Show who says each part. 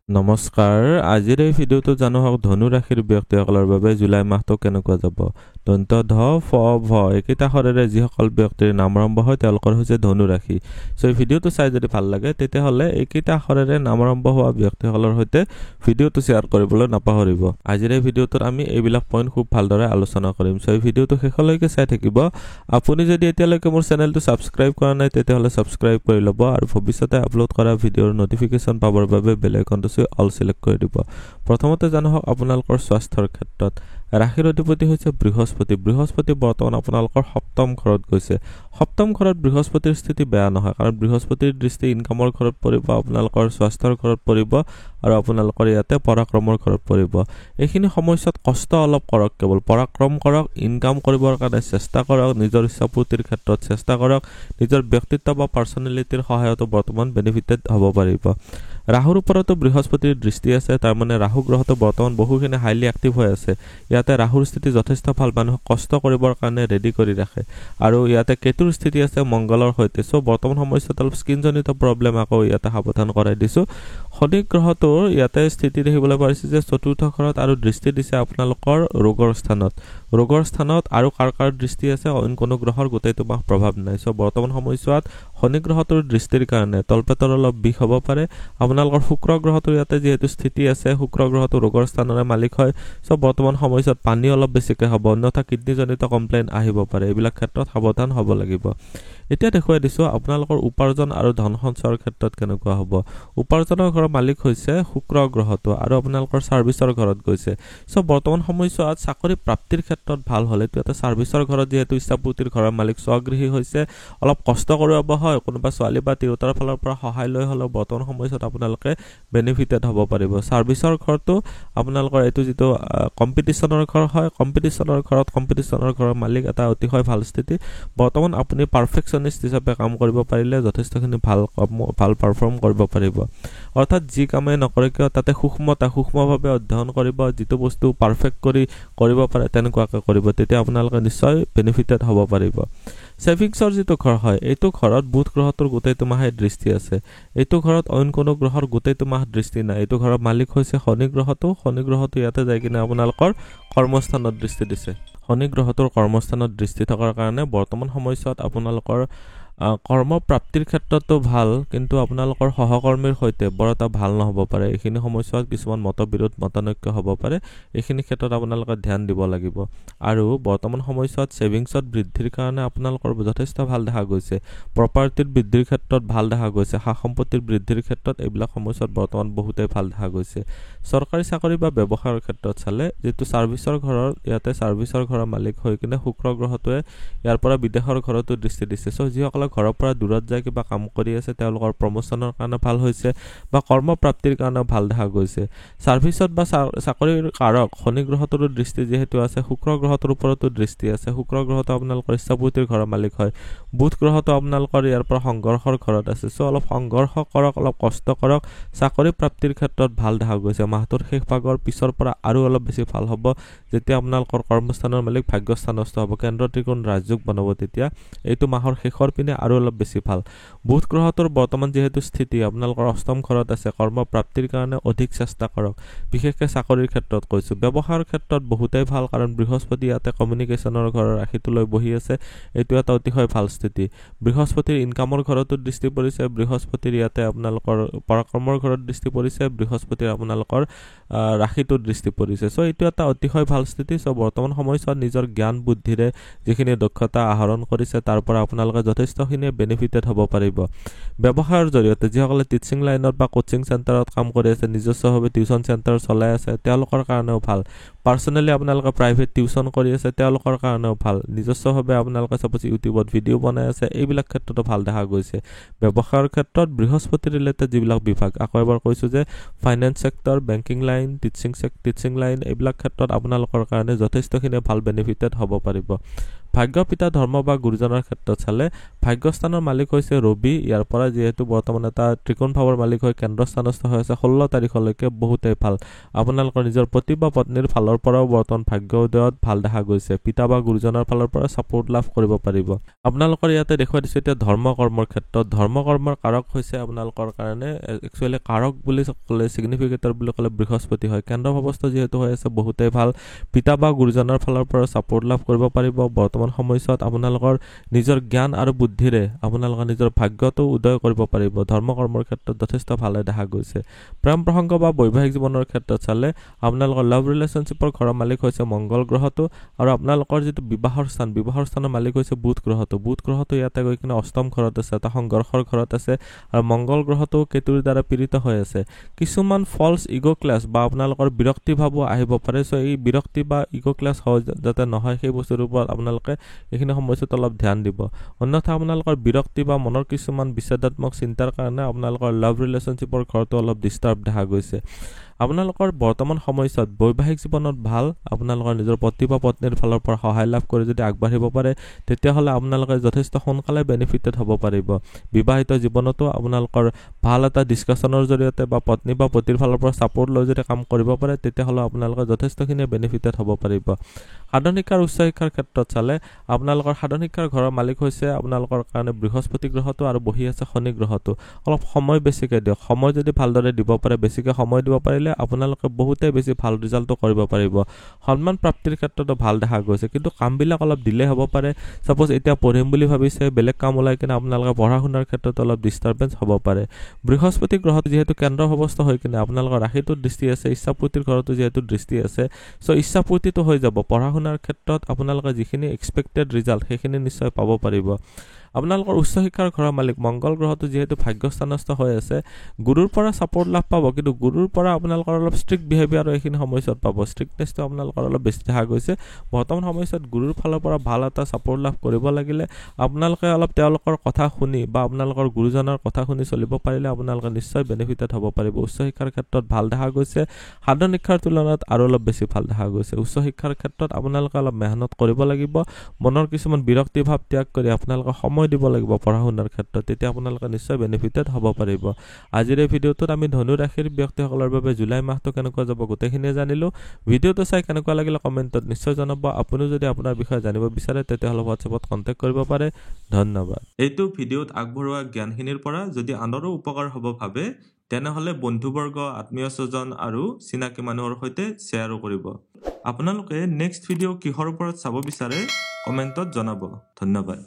Speaker 1: নমস্কাৰ আজিৰ এই ভিডিঅ'টো জানো হওক ধনু ৰাশিৰ ব্যক্তিসকলৰ বাবে জুলাই মাহটো কেনেকুৱা যাব দন্ত ধ ফ ভ একেটা আখৰেৰে যিসকল ব্যক্তিৰ নাম আৰম্ভ হয় তেওঁলোকৰ হৈছে ধনু ৰাশি সো এই ভিডিঅ'টো চাই যদি ভাল লাগে তেতিয়াহ'লে একেটা আখৰেৰে নাম আৰম্ভ হোৱা ব্যক্তিসকলৰ সৈতে ভিডিঅ'টো শ্বেয়াৰ কৰিবলৈ নাপাহৰিব আজিৰ এই ভিডিঅ'টোত আমি এইবিলাক পইণ্ট খুব ভালদৰে আলোচনা কৰিম সো এই ভিডিঅ'টো শেষলৈকে চাই থাকিব আপুনি যদি এতিয়ালৈকে মোৰ চেনেলটো সাবস্ক্ৰাইব কৰা নাই তেতিয়াহ'লে সাবস্ক্ৰাইব কৰি ল'ব আৰু ভৱিষ্যতে আপলোড কৰা ভিডিঅ'ৰ নটিফিকেশ্যন পাবৰ বাবে বেল আইকনটো অল সিলেক্ট কৰি দিব প্ৰথমতে জানো হওক আপোনালোকৰ স্বাস্থ্যৰ ক্ষেত্ৰত ৰাশিৰ অধিপতি হৈছে বৃহস্পতি বৰ্তমান আপোনালোকৰ সপ্তম ঘৰত গৈছে সপ্তম ঘৰত বৃহস্পতিৰ স্থিতি বেয়া নহয় কাৰণ বৃহস্পতিৰ দৃষ্টি ইনকামৰ ঘৰত পৰিব আপোনালোকৰ স্বাস্থ্যৰ ঘৰত পৰিব আৰু আপোনালোকৰ ইয়াতে পৰাক্ৰমৰ ঘৰত পৰিব এইখিনি সময়ত কষ্ট অলপ কৰক কেৱল পৰাক্ৰম কৰক ইনকাম কৰিবৰ কাৰণে চেষ্টা কৰক নিজৰ ইচ্ছাপূৰ্তিৰ ক্ষেত্ৰত চেষ্টা কৰক নিজৰ ব্যক্তিত্ব বা পাৰ্সোনেলিটিৰ সহায়ত বৰ্তমান বেনিফিটেড হ'ব পাৰিব ৰাহুৰ ওপৰতো বৃহস্পতিৰ দৃষ্টি আছে তাৰ মানে ৰাহু গ্ৰহটো বৰ্তমান বহুখিনি হাইলি এক্টিভ হৈ আছে ইয়াতে ৰাহুৰ স্থিতি যথেষ্ট ভাল মানুহ কষ্ট কৰিবৰ কাৰণে ৰেডি কৰি ৰাখে আৰু ইয়াতে কেতুৰ স্থিতি আছে মংগলৰ সৈতে সো বৰ্তমান সময়ত অলপ স্কিনজনিত প্ৰবলেম আকৌ ইয়াতে সাৱধান কৰাই দিছো শনি গ্ৰহটোৰ ইয়াতে স্থিতি দেখিবলৈ পাৰিছে যে চতুৰ্থ ঘৰত আৰু দৃষ্টি দিছে আপোনালোকৰ ৰোগৰ স্থানত আৰু কাৰ দৃষ্টি আছে অইন কোনো গ্ৰহৰ গোটেইটো মাহ প্ৰভাৱ নাই সো বৰ্তমান সময়ত শনি গ্ৰহটোৰ দৃষ্টিৰ কাৰণে তলপেটৰ অলপ বিষ হ'ব পাৰে আপোনালোকৰ শুক্ৰ গ্ৰহটোৰ ইয়াতে যেহেতু স্থিতি আছে শুক্ৰ গ্ৰহটো ৰোগৰ স্থানৰে মালিক হয় সো বৰ্তমান সময়ত পানী অলপ বেছিকৈ হ'ব অন্যথা কিডনীজনিত কমপ্লেইন আহিব পাৰে এইবিলাক ক্ষেত্ৰত সাৱধান হ'ব লাগিব এতিয়া দেখুৱাই দিছো আপোনালোকৰ উপাৰ্জন আৰু ধন সঞ্চয়ৰ ক্ষেত্ৰত কেনেকুৱা হ'ব উপাৰ্জনৰ ঘৰৰ মালিক হৈছে শুক্ৰ গ্ৰহটো আৰু আপোনালোকৰ সাৰ্ভিসৰ ঘৰত গৈছে সো বৰ্তমান সময়ত চাকৰি প্ৰাপ্তিৰ ক্ষেত্ৰত ভাল হ'লে ইয়াতে সাৰ্ভিসৰ ঘৰত যেহেতু ইচ্ছাপূৰ্তিৰ ঘৰৰ মালিক স্বগৃহী হৈছে অলপ কষ্ট কৰিব হয় কোনোবা ছোৱালী বা তিৰোতাৰ ফালৰ পৰা সহায় লৈ হলেও বৰ্তমান সময়ত আপোনালোকে বেনিফিটেড হ'ব পাৰিব সাৰ্ভিসৰ ঘৰটো আপোনালোকৰ এটো যেটো কম্পিটিশনৰ ঘৰ হয় কম্পিটিশনৰ ঘৰৰ মালিক এটা অতিশয় ভাল স্থিতি বৰ্তমান আপুনি পাৰফেকশনিষ্ট হিচাপে কাম কৰিব পাৰিলে যথেষ্টখিনি ভাল পাৰফৰ্ম কৰিব পাৰিব অৰ্থাৎ যি কামে নকৰে কিয় তাতে সূক্ষ্মভাৱে অধ্যয়ন কৰিব যেটো বস্তু পাৰফেক্ট কৰিব পাৰে তেনেকুৱাকৈ কৰিব তেতিয়া আপোনালোকে নিশ্চয় বেনিফিটেড হ'ব পাৰিব সেভিংছৰ যেটো ঘৰ হয় এইটো ঘৰত বুধ গ্ৰহটোৰ গোটেইটো মাহে দৃষ্টি আছে এইটো ঘৰত অইন কোনো গ্ৰহৰ গোটেইটো মাহ দৃষ্টি নাই এইটো ঘৰৰ মালিক হৈছে শনি গ্ৰহটো ইয়াতে যাই কিনে আপোনালোকৰ কৰ্মস্থানত দৃষ্টি দিছে শনি গ্ৰহটোৰ কৰ্মস্থানত দৃষ্টি থকাৰ কাৰণে বৰ্তমান সময়ত আপোনালোকৰ কৰ্ম প্ৰাপ্তিৰ ক্ষেত্ৰতো ভাল কিন্তু আপোনালোকৰ সহকৰ্মীৰ সৈতে বৰ এটা ভাল নহব পাৰে এইখিনি সময়ত কিছুমান মতনৈক্য হ'ব পাৰে এইখিনি ক্ষেত্ৰত আপোনালোকে ধ্যান দিব লাগিব আৰু বৰ্তমান সময়ত সেভিংছত বৃদ্ধিৰ কাৰণে আপোনালোকৰ যথেষ্ট ভাল দেখা গৈছে প্ৰপাৰ্টিৰ বৃদ্ধিৰ ক্ষেত্ৰত ভাল দেখা গৈছে সা সম্পত্তিৰ বৃদ্ধিৰ ক্ষেত্ৰত এইবিলাক সময়ত বৰ্তমান বহুতেই ভাল দেখা গৈছে চৰকাৰী চাকৰি বা ব্যৱসায়ৰ ক্ষেত্ৰত চালে যেটো সাৰ্ভিসৰ ঘৰৰ ইয়াতে সাৰ্ভিসৰ ঘৰৰ মালিক হৈ কিনে শুক্ৰ গ্ৰহটোৱে ইয়াৰ পৰা বিদেশৰ ঘৰতো দৃষ্টি দিছে সো যিসকল ঘৰৰ পৰা দূৰত যায় কিবা কাম কৰি আছে তেওঁলোকৰ প্ৰমোচনৰ কাৰণে ভাল হৈছে বা কৰ্ম প্ৰাপ্তিৰ কাৰণে ভাল দেখা গৈছে সাৰ্ভিসত বা চাকৰিৰ কাৰক শনি গ্ৰহটোৰ দৃষ্টি যেহেতু আছে শুক্ৰ গ্ৰহটোৰ ওপৰতো দৃষ্টি আছে শুক্ৰ গ্ৰহটো আপোনালোকৰ ইচ্ছাপূৰ্তিৰ ঘৰৰ মালিক হয় বুধ গ্ৰহটো আপোনালোকৰ ইয়াৰ পৰা সংঘৰ্ষৰ ঘৰত আছে সো অলপ সংঘৰ্ষ কৰক অলপ কষ্ট কৰক চাকৰি প্ৰাপ্তিৰ ক্ষেত্ৰত ভাল দেখা গৈছে মাহটোৰ শেষ ভাগৰ পিছৰ পৰা আৰু অলপ বেছি ভাল হ'ব যেতিয়া আপোনালোকৰ কৰ্মস্থানৰ মালিক ভাগ্যস্থানস্থ হ'ব কেন্দ্ৰ ত্ৰিকোণ ৰাজযোগ বনাব তেতিয়া এইটো মাহৰ শেষৰ পিনে আৰু অলপ বেছি ভাল বুধ গ্ৰহটোৰ বৰ্তমান যেহেতু স্থিতি আপোনালোকৰ অষ্টম ঘৰত আছে কৰ্ম প্ৰাপ্তিৰ কাৰণে অধিক চেষ্টা কৰক বিশেষকৈ চাকৰিৰ ক্ষেত্ৰত কৈছো ব্যৱসায়ৰ ক্ষেত্ৰত বহুতেই ভাল কাৰণ বৃহস্পতি ইয়াতে কমিউনিকেশ্যনৰ ঘৰৰ ৰাশিটো লৈ বহি আছে এইটো এটা অতিশয় ভাল স্থিতি বৃহস্পতিৰ ইনকামৰ ঘৰতো দৃষ্টি পৰিছে বৃহস্পতিৰ ইয়াতে আপোনালোকৰ পৰাক্ৰমৰ ঘৰত দৃষ্টি পৰিছে বৃহস্পতিৰ আপোনালোকৰ ৰাশিটো দৃষ্টি পৰিছে সো এইটো এটা অতিশয় ভাল স্থিতি সো বৰ্তমান সময়ত নিজৰ জ্ঞান বুদ্ধিৰে যিখিনি দক্ষতা আহৰণ কৰিছে তাৰ পৰা আপোনালোকে যথেষ্টখিনি বেনিফিটেড হ'ব পাৰিব ব্যৱসায়ৰ জৰিয়তে যিসকলে টিচিং লাইনত বা কোচিং চেণ্টাৰত কাম কৰি আছে নিজস্বভাৱে টিউচন চেণ্টাৰ চলাই আছে তেওঁলোকৰ কাৰণেও ভাল পাৰ্সোনেলি আপোনালোকে প্ৰাইভেট টিউচন কৰি আছে তেওঁলোকৰ কাৰণেও ভাল নিজস্বভাৱে আপোনালোকে সাপোজ ইউটিউবত ভিডিও বনাই আছে এইবিলাক ক্ষেত্ৰতো ভাল দেখা গৈছে ব্যৱসায়ৰ ক্ষেত্ৰত বৃহস্পতি ৰিলেটেড যিবিলাক বিভাগ আকৌ এবাৰ কৈছো যে finance sector banking line teaching line এইবিলাক ক্ষেত্ৰত আপোনালোকৰ কাৰণে যথেষ্টখিনি ভাল বেনিফিটেড হ'ব পাৰিব ভাগ্য পিতা ধৰ্ম বা গুৰুজনৰ ক্ষেত্ৰত চালে ভাগ্যস্থানৰ মালিক হৈছে ৰবি। ইয়াৰ পৰা যিহেতু বৰ্তমান এটা ত্ৰিকোণ ভাৱৰ মালিক হৈ কেন্দ্ৰস্থানস্থ হৈ আছে 16 তাৰিখলৈকে বহুতেই ভাল। আপোনালোকৰ নিজৰ পতি বা পত্নীৰ ফালৰ পৰাও বৰ্তমান ভাগ্য উদয়ত ভাল দেখা গৈছে। পিতা বা গুৰুজনৰ ফালৰ পৰা ছাপোৰ্ট লাভ কৰিব পাৰিব। আপোনালোকৰ ইয়াতে দেখুৱাই দিছোঁ এতিয়া ধৰ্ম কৰ্মৰ ক্ষেত্ৰত। ধৰ্ম কৰ্মৰ কাৰক হৈছে আপোনালোকৰ কাৰণে একচুৱেলি কাৰক বুলি ক'লে ছিগনিফিকেটৰ বুলি ক'লে বৃহস্পতি হয়। কেন্দ্ৰ ভাৱস্থ যিহেতু হৈ আছে বহুতেই ভাল। পিতা বা গুৰুজনৰ ফালৰ পৰা ছাপোৰ্ট লাভ কৰিব পাৰিব। বৰ্তমান সময়ছোৱাত আপোনালোকৰ নিজৰ জ্ঞান আৰু বুদ্ধিৰে আপোনালোকৰ নিজৰ ভাগ্যটো উদয় কৰিব পাৰিব। ধৰ্ম কৰ্মৰ ক্ষেত্ৰত যথেষ্ট ভালে দেখা গৈছে। প্ৰেম প্ৰসংগ বা বৈবাহিক জীৱনৰ ক্ষেত্ৰত চালে আপোনালোকৰ লাভ ৰিলেশ্যনশ্বিপৰ ঘৰৰ মালিক হৈছে মংগল গ্ৰহটো আৰু আপোনালোকৰ যিটো বিবাহৰ স্থানৰ মালিক হৈছে বুধ গ্ৰহটো। বুধ গ্ৰহটো ইয়াতে গৈ কিনে অষ্টম ঘৰত আছে, এটা সংঘৰ্ষৰ ঘৰত আছে আৰু মংগল গ্ৰহটো কেতুৰ দ্বাৰা পীড়িত হৈ আছে। কিছুমান ফলছ ইগ' ক্লাছ বা আপোনালোকৰ বিৰক্তি ভাৱো আহিব পাৰে। চ' এই বিৰক্তি বা ইগ' ক্লাছ যাতে নহয় সেই বস্তুটোৰ ওপৰত আপোনালোকে এইখিনি সময়ছোৱাত অলপ ধ্যান দিব। অন্যথা আপোনালোকৰ বিৰক্তি বা মনৰ কিছুমান বিচ্ছেদাত্মক চিন্তাৰ কাৰণে আপোনালোকৰ লাভ ৰিলেশ্যনশ্বিপৰ ঘৰটো অলপ ডিষ্টাৰ্ব দেখা গৈছে। আপোনালোকৰ বৰ্তমান সময়ছোৱাত বৈবাহিক জীৱনত ভাল। আপোনালোকৰ নিজৰ পতি বা পত্নীৰ ফালৰ পৰা সহায় লাভ কৰি যদি আগবাঢ়িব পাৰে তেতিয়াহ'লে আপোনালোকে যথেষ্ট সোনকালে বেনিফিটেড হ'ব পাৰিব। বিবাহিত জীৱনতো আপোনালোকৰ ভাল এটা ডিছকাশ্যনৰ জৰিয়তে বা পত্নী বা পতিৰ ফালৰ পৰা ছাপোৰ্ট লৈ যদি কাম কৰিব পাৰে তেতিয়াহ'লে আপোনালোকে যথেষ্টখিনি বেনিফিটেড হ'ব পাৰিব। সাধন শিক্ষাৰ উচ্চ শিক্ষাৰ ক্ষেত্ৰত চালে আপোনালোকৰ সাধন শিক্ষাৰ ঘৰৰ মালিক হৈছে আপোনালোকৰ কাৰণে বৃহস্পতি গ্ৰহটো আৰু বহি আছে শনি গ্ৰহটো। অলপ সময় বেছিকৈ দিয়ক। সময় যদি ভালদৰে দিব পাৰে, বেছিকৈ সময় দিব পাৰিলে আপোনালোকে বহুতেই বেছি ভাল ৰিজাল্টটো কৰিব পাৰিব। সন্মান প্ৰাপ্তিৰ ক্ষেত্ৰতো ভাল দেখা গৈছে, কিন্তু কামবিলাক অলপ ডিলে হ'ব পাৰে। ছাপ'জ এতিয়া পঢ়িম বুলি ভাবিছে, বেলেগ কাম ওলাই কিনে আপোনালোকে পঢ়া শুনাৰ ক্ষেত্ৰত অলপ ডিষ্টাৰ্বেঞ্চ হ'ব পাৰে। বৃহস্পতি গ্ৰহত যিহেতু কেন্দ্ৰ অৱস্থা হৈ কিনে আপোনালোকৰ ৰাশিটোত দৃষ্টি আছে, ইচ্ছাপূৰ্তিৰ ঘৰতো যিহেতু দৃষ্টি আছে, চ' ইচ্ছাপূৰ্তিটো হৈ যাব। পঢ়া শুনাৰ ক্ষেত্ৰত আপোনালোকে যিখিনি এক্সপেক্টেড ৰিজাল্ট সেইখিনি নিশ্চয় পাব পাৰিব। আপোনালোকৰ উচ্চ শিক্ষাৰ ঘৰৰ মালিক মংগল গ্ৰহটো যিহেতু ভাগ্যস্থানস্থ হৈ আছে, গুৰুৰ পৰা ছাপোৰ্ট লাভ পাব, কিন্তু গুৰুৰ পৰা আপোনালোকৰ অলপ ষ্ট্ৰিক্ট বিহেভিয়াৰ এইখিনি সময়ছোৱাত পাব। ষ্ট্ৰিক্টনেছটো আপোনালোকৰ অলপ বেছি দেখা গৈছে। বৰ্তমান সময়ছোৱাত গুৰুৰ ফালৰ পৰা ভাল এটা ছাপোৰ্ট লাভ কৰিব লাগিলে আপোনালোকে অলপ তেওঁলোকৰ কথা শুনি বা আপোনালোকৰ গুৰুজনৰ কথা শুনি চলিব পাৰিলে আপোনালোকে নিশ্চয় বেনিফিটেড হ'ব পাৰিব। উচ্চ শিক্ষাৰ ক্ষেত্ৰত ভাল দেখা গৈছে। সাধন শিক্ষাৰ তুলনাত আৰু অলপ বেছি ভাল দেখা গৈছে। উচ্চ শিক্ষাৰ ক্ষেত্ৰত আপোনালোকে অলপ মেহনত কৰিব লাগিব। মনৰ কিছুমান বিৰক্তি ভাৱ ত্যাগ কৰি আপোনালোকে সময় দিব লাগিব পঢ়া শুনাৰ ক্ষেত্ৰত, তেতিয়া আপোনালোকে নিশ্চয় বেনিফিটেড হ'ব পাৰিব। আজিৰ এই ভিডিঅ'টোত আমি ধনু ৰাশিৰ ব্যক্তিসকলৰ বাবে জুলাই মাহটো কেনেকুৱা যাব গোটেইখিনিয়ে জানিলোঁ। ভিডিঅ'টো চাই কেনেকুৱা লাগিলে কমেণ্টত নিশ্চয় জনাব। আপুনিও যদি আপোনাৰ বিষয়ে জানিব বিচাৰে তেতিয়াহ'লে হোৱাটছএপত কণ্টেক্ট কৰিব পাৰে। ধন্যবাদ। এইটো ভিডিঅ'ত আগবঢ়োৱা জ্ঞানখিনিৰ পৰা যদি আনৰো উপকাৰ হ'ব ভাবে তেনেহ'লে বন্ধুবৰ্গ, আত্মীয় স্বজন আৰু চিনাকি মানুহৰ সৈতে শ্বেয়াৰো কৰিব। আপোনালোকে নেক্সট ভিডিঅ' কিহৰ ওপৰত চাব বিচাৰে কমেণ্টত জনাব। ধন্যবাদ।